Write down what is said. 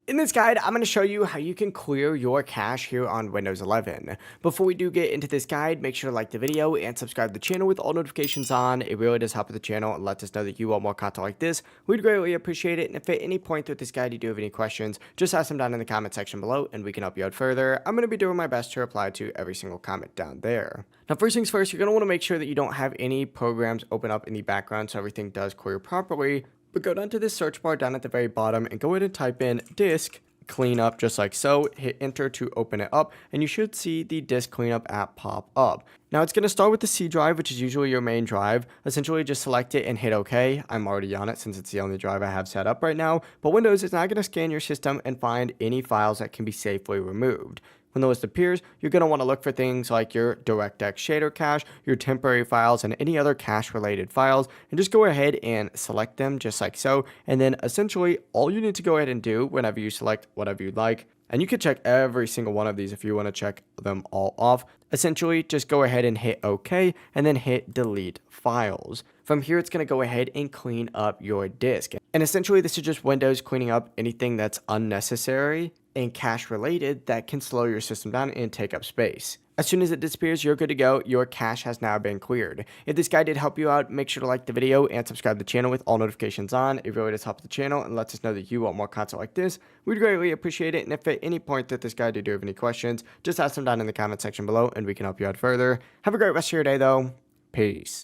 In this guide, I'm going to show you how you can clear your cache here on Windows 11. Before we do get into this guide, make sure to like the video and subscribe to the channel with all notifications on. It really does help with the channel and lets us know that you want more content like this. We'd greatly appreciate it. And if at any point through this guide you do have any questions, just ask them down in the comment section below and we can help you out further. I'm going to be doing my best to reply to every single comment down there. Now, first things first, you're going to want to make sure that you don't have any programs open up in the background so everything does clear properly. But go down to this search bar down at the very bottom and go ahead and type in disk cleanup just like so. Hit enter to open it up and you should see the disk cleanup app pop up. Now it's going to start with the C drive, which is usually your main drive. Essentially just select it and hit OK. I'm already on it since it's the only drive I have set up right now, but Windows is not going to scan your system and find any files that can be safely removed. When the list appears, you're going to want to look for things like your DirectX shader cache, your temporary files, and any other cache related files, and just go ahead and select them just like so. And then essentially all you need to go ahead and do whenever you select whatever you'd like, and you can check every single one of these if you want to check them all off. Essentially, just go ahead and hit OK and then hit delete files. From here, it's going to go ahead and clean up your disk. And essentially, this is just Windows cleaning up anything that's unnecessary and cache related that can slow your system down and take up space. As soon as it disappears, you're good to go. Your cache has now been cleared. If this guide did help you out, make sure to like the video and subscribe to the channel with all notifications on. It really does help the channel and lets us know that you want more content like this. We'd greatly appreciate it. And if at any point that this guide did have any questions, just ask them down in the comment section below and we can help you out further. Have a great rest of your day though. Peace.